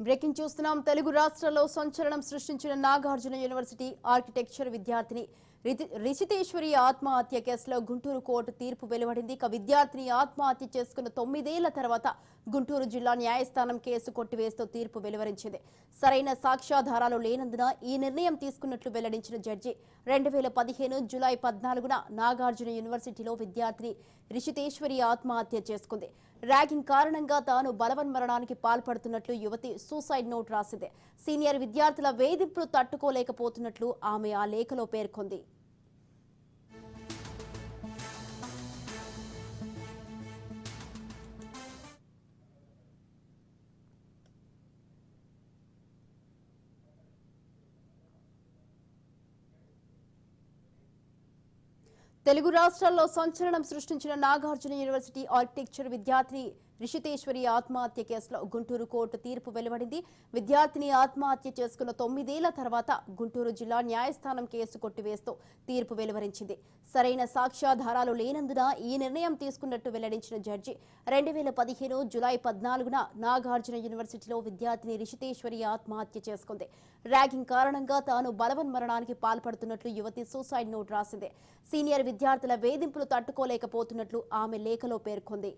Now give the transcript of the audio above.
Breaking చూస్తున్నాం. తెలుగు రాష్ట్రాల్లో సంచలనం సృష్టించిన నాగార్జున యూనివర్సిటీ ఆర్కిటెక్చర్ విద్యార్థిని రిషితేశ్వరి ఆత్మహత్య కేసులో గుంటూరు కోర్టు తీర్పు వెలువడింది. ఇక విద్యార్థిని ఆత్మహత్య చేసుకున్న 9 ఏళ్ల తర్వాత గుంటూరు జిల్లా న్యాయస్థానం కేసు కొట్టివేస్తూ తీర్పు వెలువరించింది. సరైన సాక్ష్యాధారాలు లేనందున ఈ నిర్ణయం తీసుకున్నట్లు వెల్లడించిన జడ్జి 2015 జూలై 14న నాగార్జున యూనివర్సిటీలో విద్యార్థిని రిషితేశ్వరి ఆత్మహత్య చేసుకుంది. ర్యాగింగ్ కారణంగా తాను బలవన్మరణానికి పాల్పడుతున్నట్లు యువతి సూసైడ్ నోట్ రాసింది. సీనియర్ విద్యార్థుల వేధింపులు తట్టుకోలేకపోతున్నట్లు ఆమె ఆ లేఖలో పేర్కొంది. తెలుగు రాష్ట్రాల్లో సంచలనం సృష్టించిన నాగార్జున యూనివర్సిటీ ఆర్కిటెక్చర్ విద్యార్థిని రిషితేశ్వరి ఆత్మహత్య కేసులో గుంటూరు కోర్టు తీర్పు వెలువడింది. విద్యార్థిని ఆత్మహత్య చేసుకున్న 9 ఏళ్ల తర్వాత గుంటూరు జిల్లా న్యాయస్థానం కేసు కొట్టివేస్తూ తీర్పు వెలువరించింది. సరైన సాక్ష్యాధారాలు లేనందున ఈ నిర్ణయం తీసుకున్నట్టు వెల్లడించిన జడ్జి 2015 జూలై 14న నాగార్జున యూనివర్సిటీలో విద్యార్థిని రిషితేశ్వరి ఆత్మహత్య చేసుకుంది. ర్యాగింగ్ కారణంగా తాను బలవన్మరణానికి పాల్పడుతున్నట్లు యువతి సూసైడ్ నోట్ రాసింది. సీనియర్ విద్యార్థుల వేధింపులు తట్టుకోలేకపోతున్నట్లు ఆమె లేఖలో పేర్కొంది.